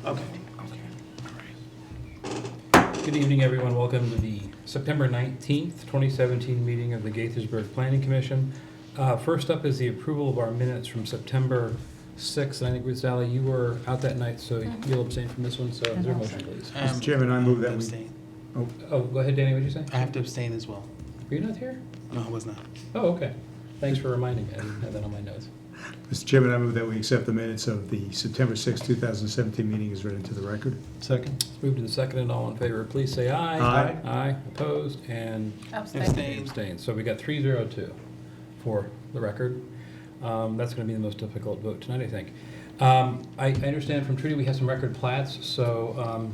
Okay. Good evening, everyone. Welcome to the September 19th, 2017 meeting of the Gaithersburg Planning Commission. First up is the approval of our minutes from September 6th. And I think, Sally, you were out that night, so you'll abstain from this one. So is there a motion, please? Mr. Chairman, I move that we abstain. Oh, go ahead, Danny. What did you say? I have to abstain as well. Were you not here? No, I was not. Oh, okay. Thanks for reminding me. I didn't have that on my notes. Mr. Chairman, I move that we accept the minutes of the September 6, 2017 meeting as read into the record. Second. Let's move to the second, and all in favor, please say aye. Aye. Aye. Opposed and Abstain. abstained. So we got 302 for the record. That's going to be the most difficult vote tonight, I think. I understand from Trudy we have some record plats, so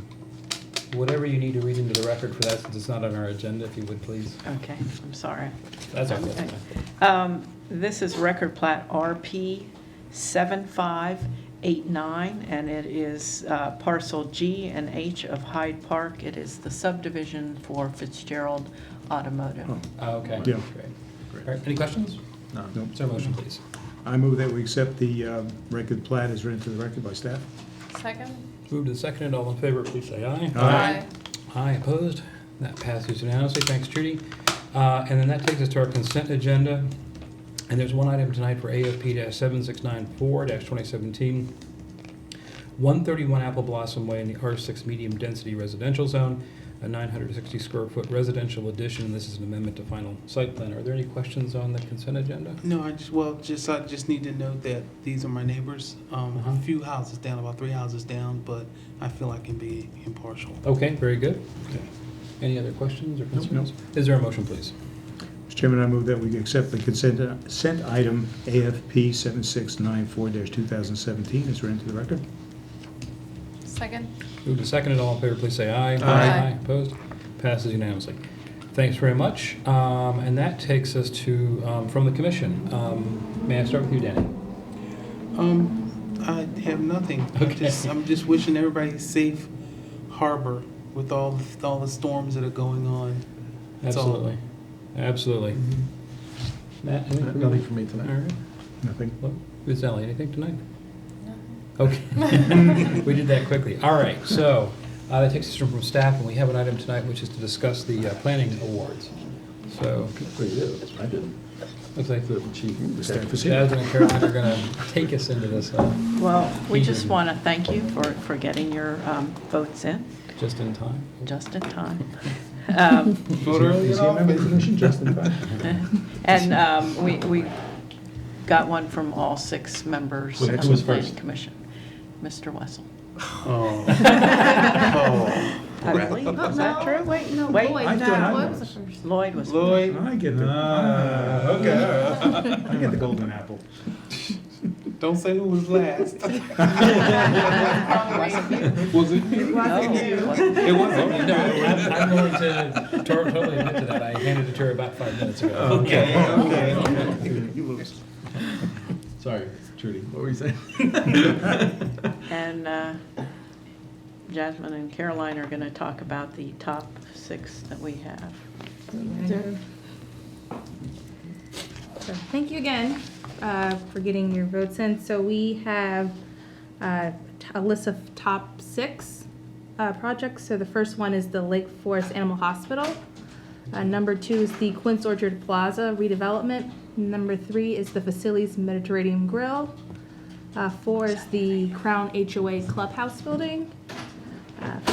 whatever you need to read into the record for that, since it's not on our agenda, if you would, please. Okay, I'm sorry. That's okay. Okay. This is record plat RP 7589, and it is parcel G and H of Hyde Park. It is the subdivision for Fitzgerald Automotive. Okay, Yeah. great. All right, any questions? No. Is there a motion, please? I move that we accept the record plat as read into the record by staff. Second? Move to the second, and all in favor, please say aye. Aye. Aye, opposed? That passes unanimously. Thanks, Judy. And then that takes us to our consent agenda. And there's one item tonight for AFP-7694-2017, 131 Apple Blossom Way in the R6 Medium Density Residential Zone, a 960 square foot residential addition. This is an amendment to final site plan. Are there any questions on the consent agenda? No, I just need to note that these are my neighbors. A few houses down, about 3 houses down, but I feel I can be impartial. Okay, very good. Any other questions or concerns? Is there a motion, please? Mr. Chairman, I move that we accept the consent item AFP 7694-2017 as read into the record. Second? Move to second, and all in favor, please say aye. Aye. Opposed? Passes unanimously. Thanks very much. And that takes us to, from the commission. May I start with you, Danny? I have nothing. Okay. I'm just wishing everybody a safe harbor with all the storms that are going on. That's all. Absolutely. Absolutely. Matt, anything? Nothing for me All tonight. right. Nothing. Well, Ms. Ellie, anything tonight? No. Okay. We did that quickly. All right, so that takes us from staff, and we have an item tonight which is to discuss the planning awards. So, Well, you did. I didn't. looks like The chief. The staff is here. Jasmine and Caroline are going to take us into this Well, we just want to thank you for getting your votes in just in time. just in time. Vote early Is in he a member of the office. commission? Just in time. And we got one from all 6 members Who of was the first? planning commission. Mr. Wessel. Oh. I believe, is that true? Wait, no, Wait, Lloyd. I thought I Lloyd was. was the first. Lloyd was. Lloyd. I get the, Okay. I get the golden apple. Don't say who was last. Probably Was it me? No, it wasn't. It wasn't me. No, I'm willing to totally admit to that. I handed it to her about 5 minutes ago. Okay. You lose. Sorry, Trudy. What were you saying? And Jasmine and Caroline are going to talk about the top 6 that we have. So thank you again for getting your votes in. So we have a list of top 6 projects. So the first one is the Lake Forest Animal Hospital. Number 2 is the Quince Orchard Plaza redevelopment. Number 3 is the Facilities Mediterranean Grill. 4 is the Crown HOA Clubhouse building.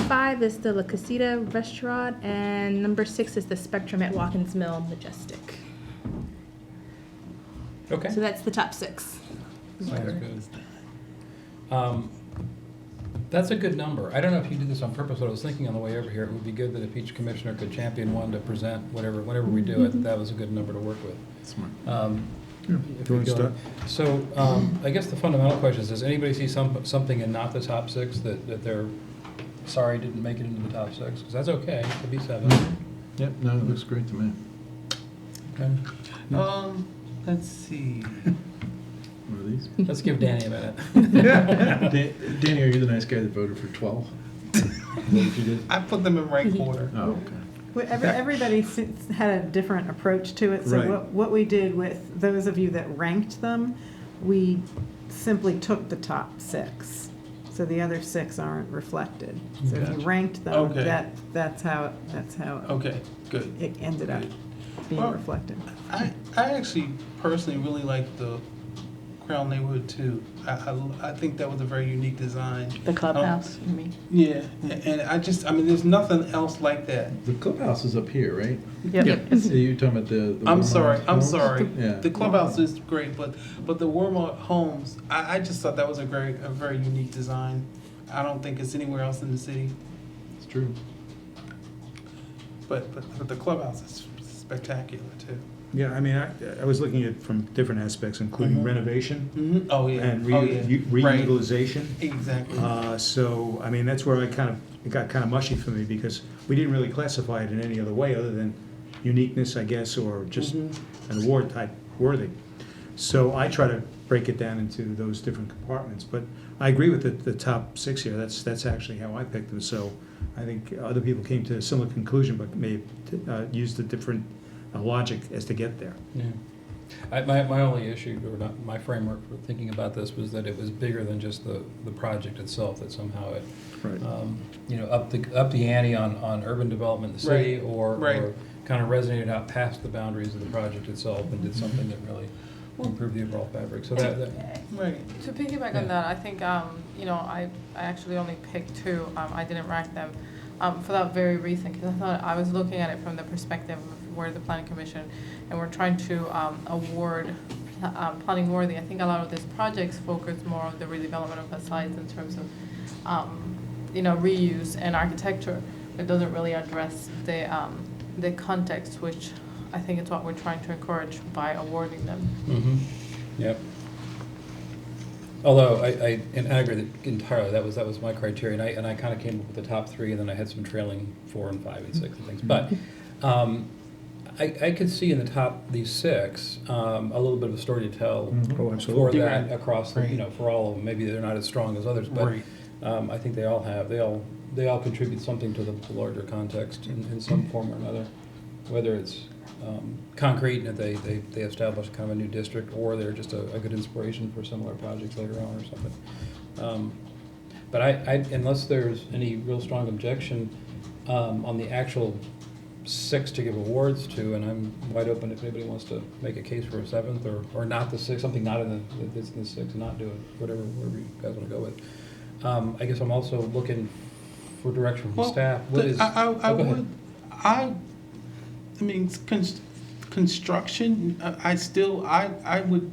5 is the La Casita restaurant. And number 6 is the Spectrum at Watkins Mill Majestic. Okay. So that's the top 6. Sounds good. That's a good number. I don't know if you did this on purpose, but I was thinking on the way over here, it would be good that if each commissioner could champion one to present whenever we do it, that was a good number to work with. Smart. If Do you want to we go- start? So, I guess the fundamental question is, does anybody see something in not the top 6 that they're sorry didn't make it into the top 6? Because that's okay, it could be 7. Yep, no, it looks great to me. Okay. Let's see. What are these? Let's give Danny a minute. Danny, are you the nice guy that voted for 12? Is that what you did? I put them in rank order. Oh, okay. Well, everybody had a different approach to it. So Right. what we did with those of you that ranked them, we simply took the top 6. So the other 6 aren't reflected. So if you Gotcha. ranked them, Okay. that's how Okay, good. it ended up being Well, reflected. I actually personally really like the Crown Neighborhood too. I think that was a very unique design. The clubhouse, you mean? Yeah, and I mean, there's nothing else like that. The clubhouse is up here, right? Yep. So you're talking about the I'm Walmart sorry, I'm homes? sorry. Yeah. The clubhouse is great, but the Walmart homes, I just thought that was a very unique design. I don't think it's anywhere else in the city, It's true. but the clubhouse is spectacular too. Yeah, I mean, I was looking at it from different aspects, including Mhm. renovation Mm-hmm. Oh yeah. and Oh yeah. Right. reutilization. Exactly. So, I mean, that's where it got kind of mushy for me, because we didn't really classify it in any other way other than uniqueness, I guess, or just Mhm. an award type worthy. So I try to break it down into those different compartments, but I agree with the top 6 here. That's actually how I picked them. So I think other people came to a similar conclusion, but may have used a different logic as to get there. Yeah. My only issue, or not, my framework for thinking about this was that it was bigger than just the project itself, that somehow it, Right. up the ante on urban development in the city, Right. or Right. kind of resonated out past the boundaries of the project itself and did something that really improved the overall fabric. So that Right. To piggyback Yeah. on that, I think, I actually only picked 2. I didn't rank them for that very reason, because I thought I was looking at it from the perspective of where the planning commission, and we're trying to award planning worthy. I think a lot of these projects focus more on the redevelopment of the sites in terms of, reuse and architecture. It doesn't really address the context, which I think is what we're trying to encourage by awarding them. Mm-hmm. Yep. Although I agree that entirely, that was my criteria, and I kind of came up with the top 3, and then I had some trailing 4 and 5 and 6 and things. But I could see in the top, these 6, a little bit of a story to tell Oh, for absolutely. that across, Right. for all of them. Maybe they're not as strong as others, but Right. I think they all contribute something to the larger context in some form or another. Whether it's concrete, and that they establish kind of a new district, or they're just a good inspiration for similar projects later on or something. But I unless there's any real strong objection on the actual 6 to give awards to, and I'm wide open if anybody wants to make a case for a 7th, or not the 6th, something not in that's in the 6th, and not do it, whatever you guys want to go with. I guess I'm also looking for direction from staff. What is? I go ahead. would, I mean, construction, I would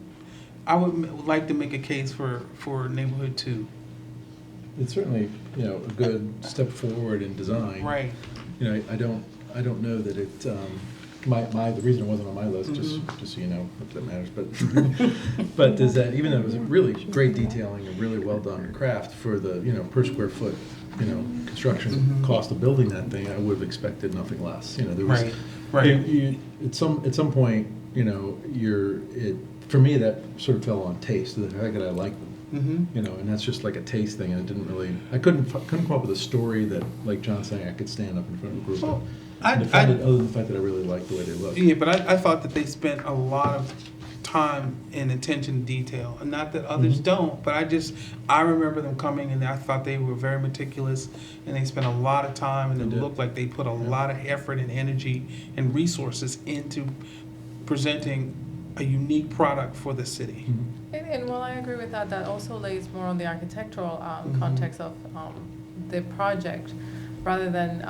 like to make a case for neighborhood 2. It's certainly, a good step forward in design. Right. I don't know that it, the reason it wasn't on my list, just so you know, if that matters, but is that even though it was a really great detailing and really well done craft for the, per square foot, construction cost of building that thing, I would have expected nothing less. There was, Right. at some point, for me, that sort of fell on taste, the fact that I like them. Mm-hmm. And that's just like a taste thing, and it didn't really, I couldn't come up with a story that, like John's saying, I could stand up in front of a group Well, and defend it, other than the fact that I really liked the way they look. Yeah, but I thought that they spent a lot of time and attention to detail, and not that others don't, but I remember them coming, and I thought they were very meticulous, and they spent a lot of time, and They it did. looked like they put a lot of effort and energy and resources into presenting a unique product for the city. And while I agree with that, that also lays more on the architectural context of the project, rather than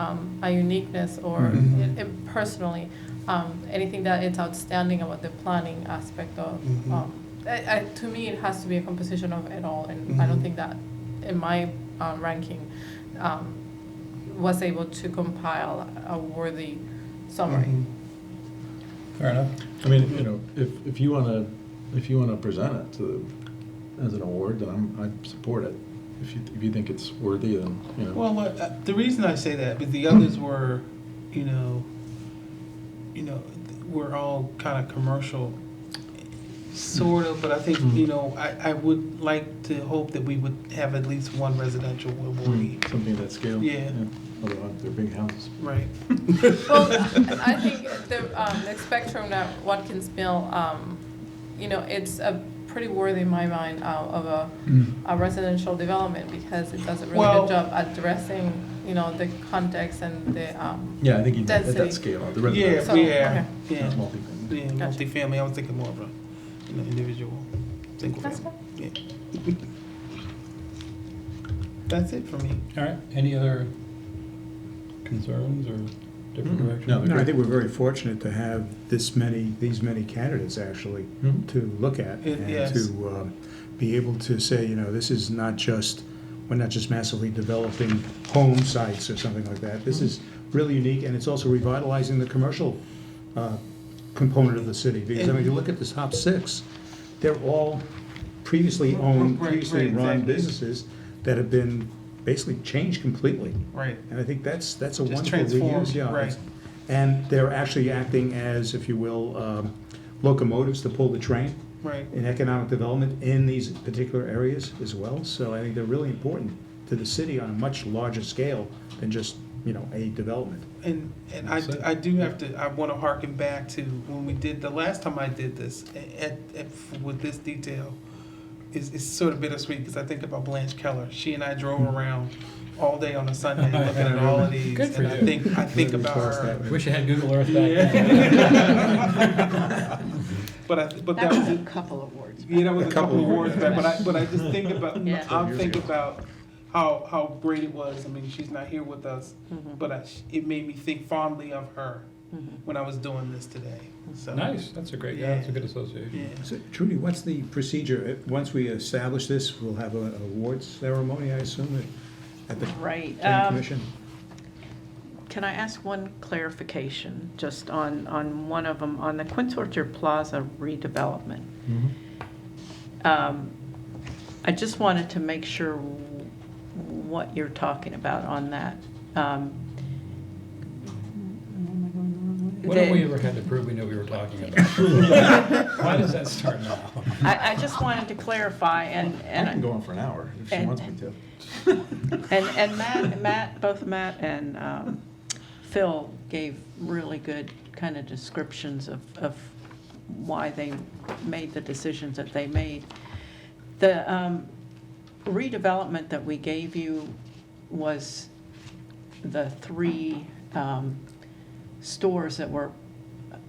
a uniqueness or personally, anything that it's outstanding about the planning aspect of. To me, it has to be a composition of it all, and I don't think that in my ranking was able to compile a worthy summary. Fair enough. I mean, if you wanna present it as an award, then I support it. If you think it's worthy, then, Well, the reason I say that is the others were, we're all kind of commercial, sort of, but I think, I would like to hope that we would have at least one residential awardee. something of that scale. Yeah. Otherwise, they're big houses. Right. Well, I think the spectrum that Watkins Mill, it's a pretty worthy in my mind of a residential development because it does a really Well- good job addressing, you know, the context and the, Yeah, I think you did at that Density. scale, the Yeah, residential. So, yeah, okay. yeah. It's multi-family. Yeah, Gotcha. multifamily, I was thinking more of a, individual, single That's family. Yeah. That's it for me. All right, any other concerns or different Mm-mm. directions? No, No, I think we're very fortunate to have these many candidates actually Mhm. to look at and Yes. to be able to say, this is not just, we're not just massively developing home sites or something like that. This is really unique, and it's also revitalizing the commercial component of the city. Because, if you look at the top 6, they're all previously owned, Right, previously right, run exactly. businesses that have been basically changed completely. Right. And I think that's a Just wonderful transformed, reuse, yeah. right. And they're actually acting as, if you will, locomotives to pull the train Right. in economic development in these particular areas as well. So I think they're really important to the city on a much larger scale than just, a development. And That's it. I do have to, I want to harken back to when we did, the last time I did this, with this detail, it's sort of bittersweet because I think about Blanche Keller. She and I drove around all day on a Sunday looking at all of these. Good for and you. I think about Recalls her. that. Wish I had Google Earth back then. But That that was was a it. couple of words. Yeah, that was A a couple couple of of words back, but I just think about, Yeah. I think about how great it was. I mean, she's not here with us, Mhm. but it made me think fondly of her Mhm. when I was doing this today. So Nice, that's a great, yeah, that's a good association. Yeah. So Trudy, what's the procedure? Once we establish this, we'll have an awards ceremony, I assume, at the Right. planning commission? Can I ask one clarification, just on one of them, on the Quince Orchard Plaza redevelopment? I just wanted to make sure what you're talking about on that. When have we ever had to prove we knew what we were talking about? Why does that start now? I just wanted to clarify, I can and go on for an hour if she and- wants me to. both Matt and Phil gave really good kind of descriptions of why they made the decisions that they made. The redevelopment that we gave you was the 3 stores that were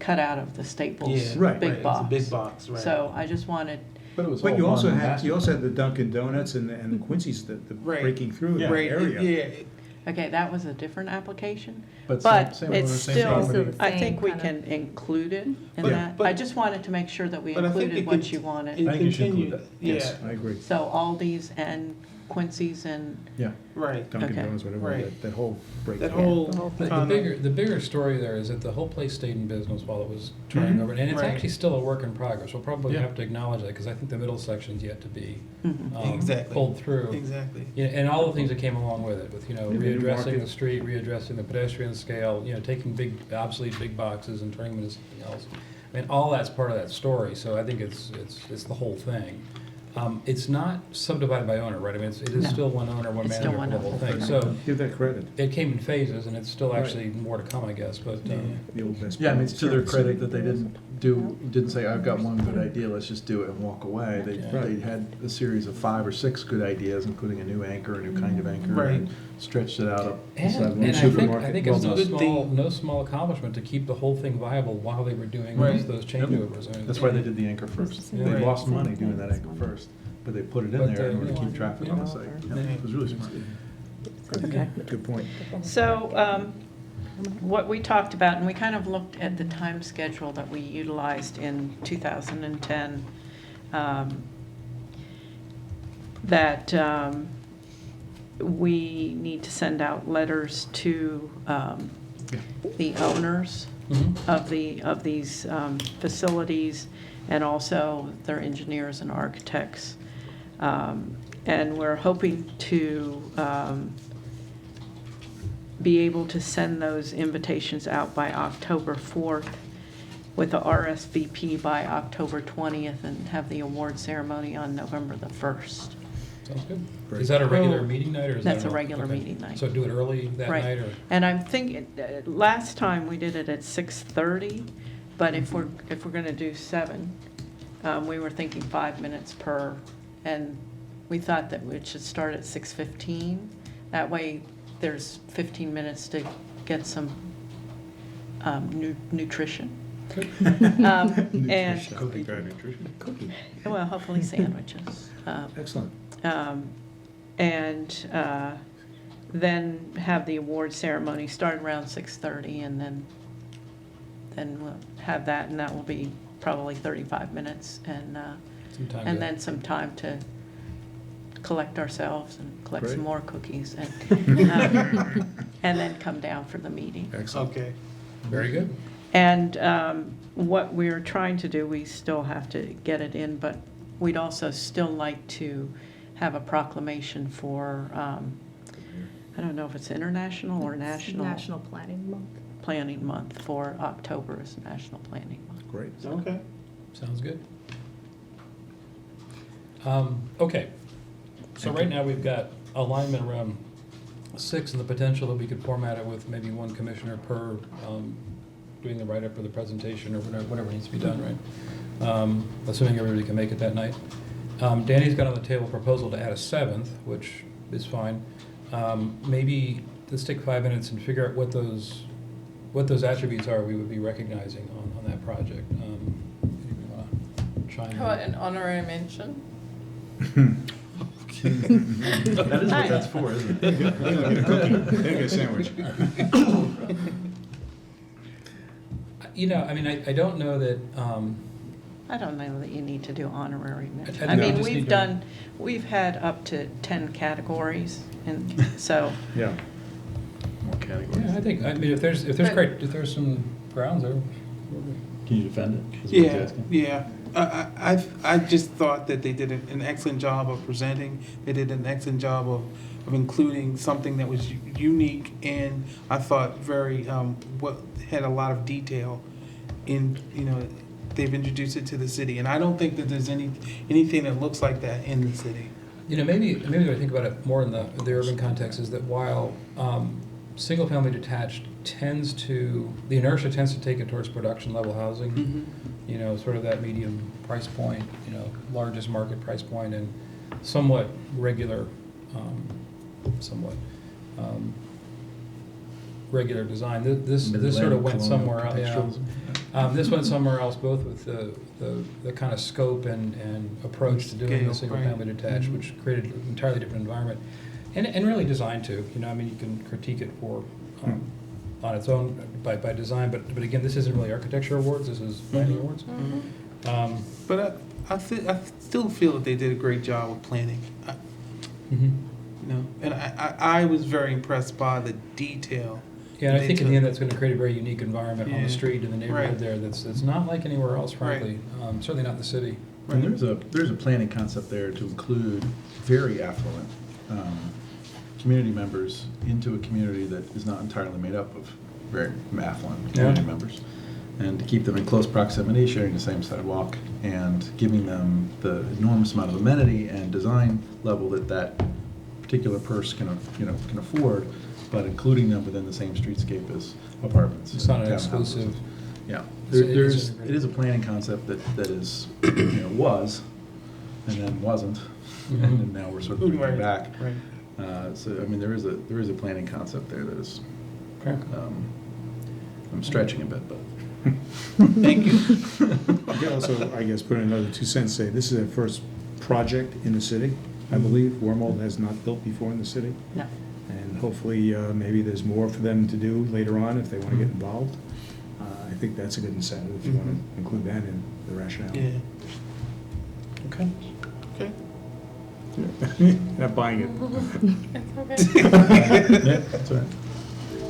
cut out of the Staples Yeah, Right. big It's a box. big box, right. So I just wanted, But it was But all you also one had, master you also had plan. the Dunkin' Donuts and the Quincy's, the Right. breaking through that Right, area. yeah, okay, that was a different application, But but same it's owner, same still, property. the I same think we kind can include it in But- that. but- I just wanted to make sure that we But I think included it what could- you wanted. it I think you should include continued, that. yeah, I agree. So Aldi's and Quincy's and, Yeah. right. Dunkin' Okay. Donuts, whatever, Right. that whole breakdown. That whole The kind the bigger story there is that the whole place stayed in business while it was turning Mhm. over, and it's Right. actually still a work in progress. We'll probably Yeah. have to acknowledge that, because I think the middle section's yet to be mhm. Exactly. pulled through. Exactly. Yeah, and all the things that came along with it, with, Yeah, the new readdressing market. the street, readdressing the pedestrian scale, taking big, obsolete big boxes and turning them into something else. I mean, all that's part of that story, so I think it's the whole thing. It's not subdivided by owner, right? I mean, it is No. still one owner, one It's still manager for one the whole owner. thing. So Give that credit, it came in phases, and it's still Right. actually more to come, I guess, but, Yeah. the old best. Yeah, I mean, it's to their practice. credit that they didn't say, I've got one good idea, let's just do it and walk away. They Right. had a series of 5 or 6 good ideas, including a new anchor, a new kind of anchor, Right. and stretched it out up and inside one I think supermarket. it's Well no done. no small accomplishment to keep the whole thing viable while they were doing Right. those changeovers. I mean, That's why they did the anchor first. Yeah. They Right. lost money doing that anchor first, but they put it in But there in they- order to keep traffic on the site. Yeah, It was really smart. Okay. Good point. So, what we talked about, and we kind of looked at the time schedule that we utilized in 2010, that we need to send out letters to the owners Mhm. of these facilities, and also their engineers and architects. And we're hoping to be able to send those invitations out by October 4th, with the RSVP by October 20th, and have the award ceremony on November the 1st. Sounds good. Great. Is that a regular meeting night, or is that? That's a an- regular okay. meeting night. So do it early that Right. night, or? And I'm thinking, last time we did it at 6:30, but if we're gonna do 7, We were thinking 5 minutes per, and we thought that we should start at 6:15. That way, there's 15 minutes to get some nutrition. And, well, hopefully sandwiches. Excellent. And then have the award ceremony start around 6:30, and then we'll have that, and that will be probably 35 minutes, and Some time and to- then some time to collect ourselves and collect some Great. more cookies, and and then come down for the meeting. Excellent. Okay. Very good. And what we're trying to do, we still have to get it in, but we'd also still like to have a proclamation for, I don't know if it's international or It's national. National Planning Month. Planning Month, for October is National Planning Month. Great. Okay. Sounds good. Okay, so right now we've got alignment around 6 and the potential that we could format it with maybe one commissioner per doing the write-up or the presentation or whatever needs to be done, right? Assuming everybody can make it that night. Danny's got on the table a proposal to add a 7th, which is fine. Maybe let's take 5 minutes and figure out what those attributes are we would be recognizing on that project. Anybody wanna chime in? How about an honorary mention? That is what that's for, isn't it? Get a sandwich. You know, I mean, I don't know that, I don't know that you need to do honorary mention. I I think we mean, just need to- we've had up to 10 categories, and so, Yeah. More categories. yeah, I mean, if there's some grounds there. Can you defend it? Is what he's Yeah, asking? yeah. I just thought that they did an excellent job of presenting. They did an excellent job of including something that was unique and I thought very, had a lot of detail in, they've introduced it to the city. And I don't think that there's anything that looks like that in the city. You know, maybe the way I think about it more in the urban context is that while single-family detached the inertia tends to take it towards production level housing, you know, sort of that medium price point, largest market price point, and somewhat regular, regular design. This sort of went somewhere else. Yeah. This went somewhere else, both with the kind of scope and approach to doing Scale, the single-family right. detached, which created an entirely different environment, and really designed to. I mean, you can critique it for on its own by design, but again, this isn't really architecture awards. This is planning awards. But I still feel that they did a great job of planning. And I was very impressed by the detail. Yeah, and I they think in the took. end, that's going to create a very unique environment on Yeah. the street in the neighborhood Right. there. That's not like anywhere else, frankly. Certainly not in the city. And there's a planning concept there to include very affluent community members into a community that is not entirely made up of very affluent community Yeah. members. And to keep them in close proximity, sharing the same sidewalk, and giving them the enormous amount of amenity and design level that particular purse can afford, but including them within the same streetscape as apartments. It's not an townhouses. exclusive. Yeah, It's it is a planning concept that is, was, and then wasn't, Mhm. and then now we're sort of bringing Right, it back. right. So, I mean, there is a planning concept there that is, Okay. I'm stretching a bit, but. Thank you. You can also, I guess, put in another 2 cents, say, this is their first project in the city, I believe. Wormald has not built before in the city. no. And hopefully, maybe there's more for them to do later on if they want to get involved. I think that's a good incentive, if you want to include that in the rationale. Yeah. Okay. Okay. Not buying it. It's okay. Yeah, that's all right.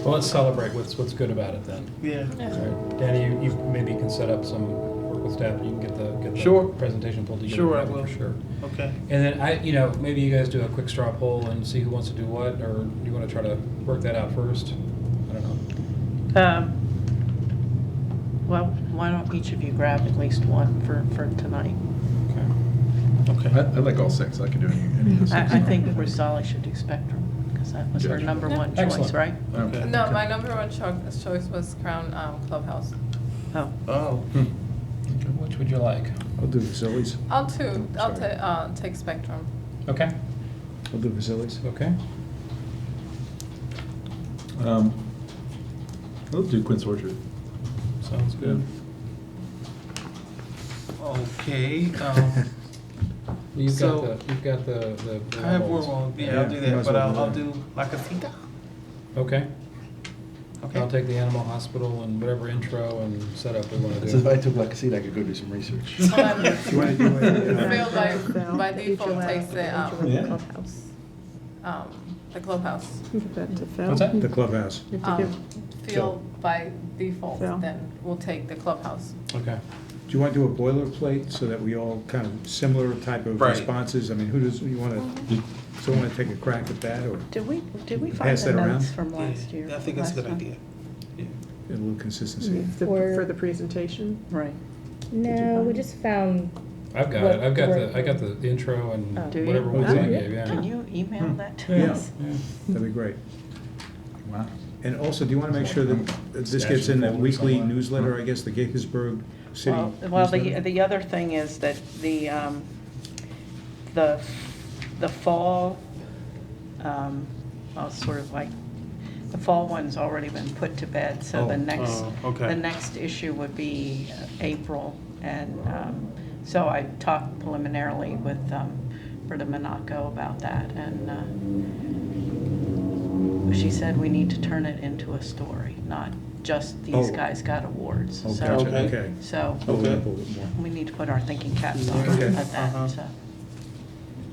Well, let's celebrate what's good about it then. Yeah. All right. Danny, you maybe can set up some work with staff, and you can get the Sure. presentation pulled together. Sure, I for will. sure. Okay. And then maybe you guys do a quick straw poll and see who wants to do what, or you want to try to work that out first? I don't know. Well, why don't each of you grab at least one for tonight? Okay. Okay. I like all six, I can do any of the six. I think Rosali should do Spectrum, because that was her Gotcha. number Yeah. one choice, Excellent. right? Okay. No, my number one choice was Crown Clubhouse. Oh, Oh. Which would you like? I'll do facilities. I'll Sorry. take Spectrum. Okay, I'll do facilities. okay. I'll do Quince Orchard. Sounds good. Okay, You've So- got the. I have ones. Warhol, yeah, I'll do Yeah, might that, as but well do I'll that. do La Casita, Okay, okay? I'll take the animal hospital and whatever intro and setup we want to So if do. I took La Casita, I could go do some research. Do you want to do it? Phil by default takes the, Yeah. Clubhouse. the clubhouse. Give that to Phil. What's that? The clubhouse. You have to give- Phil by default, Phil. then we'll take the clubhouse. Okay. Do you want to do a boilerplate so that we all kind of similar type of Right. responses? I mean, who does, you want to, someone want to take a crack at that or Did we find Pass the that around? notes from last Yeah, year? I think that's a last good time? idea. Yeah. get a little consistency? For the presentation. Right. No, we just found, I've got What it. I've got word? the, I got the intro and Oh. Do you? whatever ones Oh, I yeah. gave, yeah. Can you email that to Yeah. us? Yeah. That'd be great. Wow. And also, do you want to make sure that this gets in that weekly newsletter, I guess, the Gaithersburg City Well, newsletter? the other thing is that the fall, well, sort of like, the fall one's already been put to bed, so the Oh. next, Oh, okay. the next issue would be April. And so I talked preliminarily with Britta Monaco about that, and she said we need to turn it into a story, not just these Oh. guys got awards. Oh, So- gotcha, Okay. okay. So Hold it Okay. up a little bit more. we need to put our thinking caps on Okay. at that, Uh-huh. so.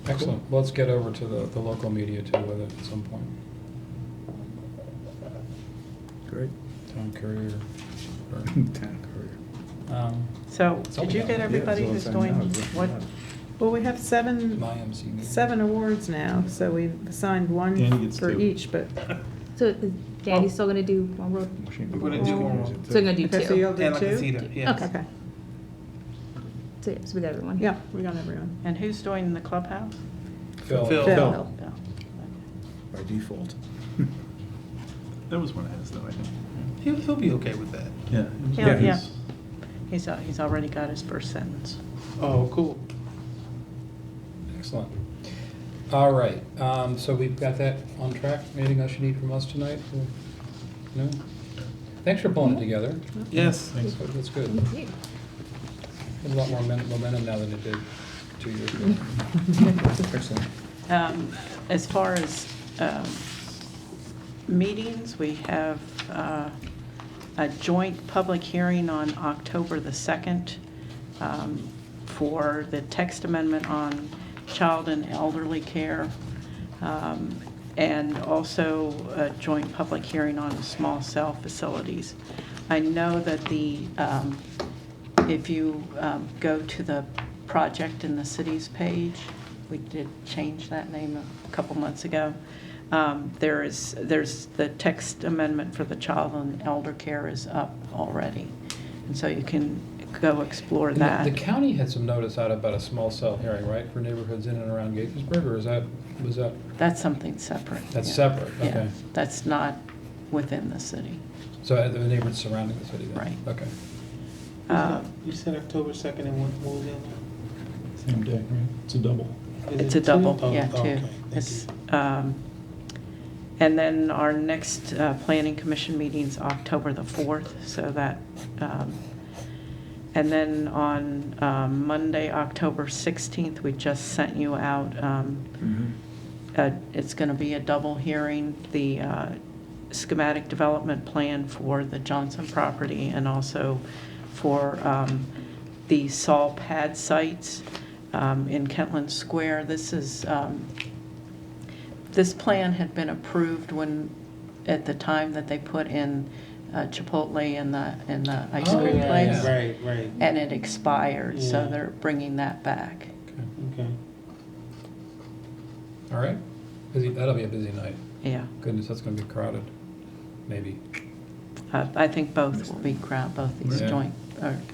Excellent. Let's get over to the local media too with it at some point. Great. Town Courier. or, Town Courier. So, It's all did you about- get everybody Yeah, who's that's all doing I know. It's what? Well, we have seven My MC meeting. awards now, so we've assigned Danny one gets for 2. each, but, so is Danny still gonna do one road? We're gonna do one. So we're gonna do okay, so two. you'll do And La two? Casita, yes. Okay. Okay, So, yeah, so we got everyone. yeah, we got everyone. And who's doing the clubhouse? Phil. Phil. Phil. No. By default. That was one of his, though, I think. He'll be okay with that. Yeah. Yeah, yeah. he's- He's already got his first sentence. Oh, cool. Excellent. All right, so we've got that on track. Anything else you need from us tonight? No? Thanks for pulling it together. Yes. That's that's good. Thank you. There's a lot more momentum now than it did 2 years ago. Excellent. As far as meetings, we have a joint public hearing on October the 2nd for the text amendment on child and elderly care, and also a joint public hearing on small cell facilities. I know that if you go to the project in the city's page, we did change that name a couple months ago. There's the text amendment for the child and elder care is up already. And so you can go explore And that. the county had some notice out about a small cell hearing, right, for neighborhoods in and around Gaithersburg, or was that? That's something separate. That's yeah. separate, Yeah, okay. that's not within the city. So the neighborhoods surrounding the city then? Right. Okay. You said October 2nd, and what was the other? Same day, right? It's a double. Is It's it a double, two? Oh, yeah, oh, two. okay. Thank It's, you. and then our next planning commission meeting's October the 4th, so that, and then on Monday, October 16th, we just sent you out, it's going to be a double hearing, the schematic development plan for the Johnson property and also for the saw pad sites in Kentland Square. This plan had been approved at the time that they put in Chipotle in the ice Oh, cream yeah, place. yeah. Right. And it expired, so Yeah. they're bringing that back. Okay. All right. That'll be a busy night. Yeah. Goodness, that's gonna be crowded, maybe. I think both will be both these Yeah. joint,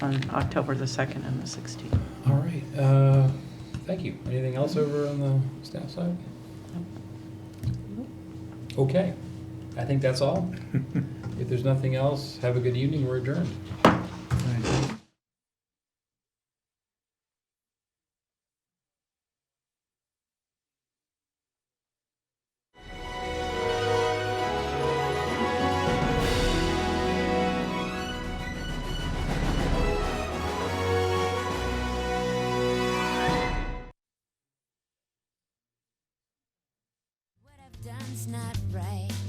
on October the 2nd and the 16th. All right, thank you. Anything else over on the staff side? Okay, I think that's all. If there's nothing else, have a good evening, we're adjourned. done's not right.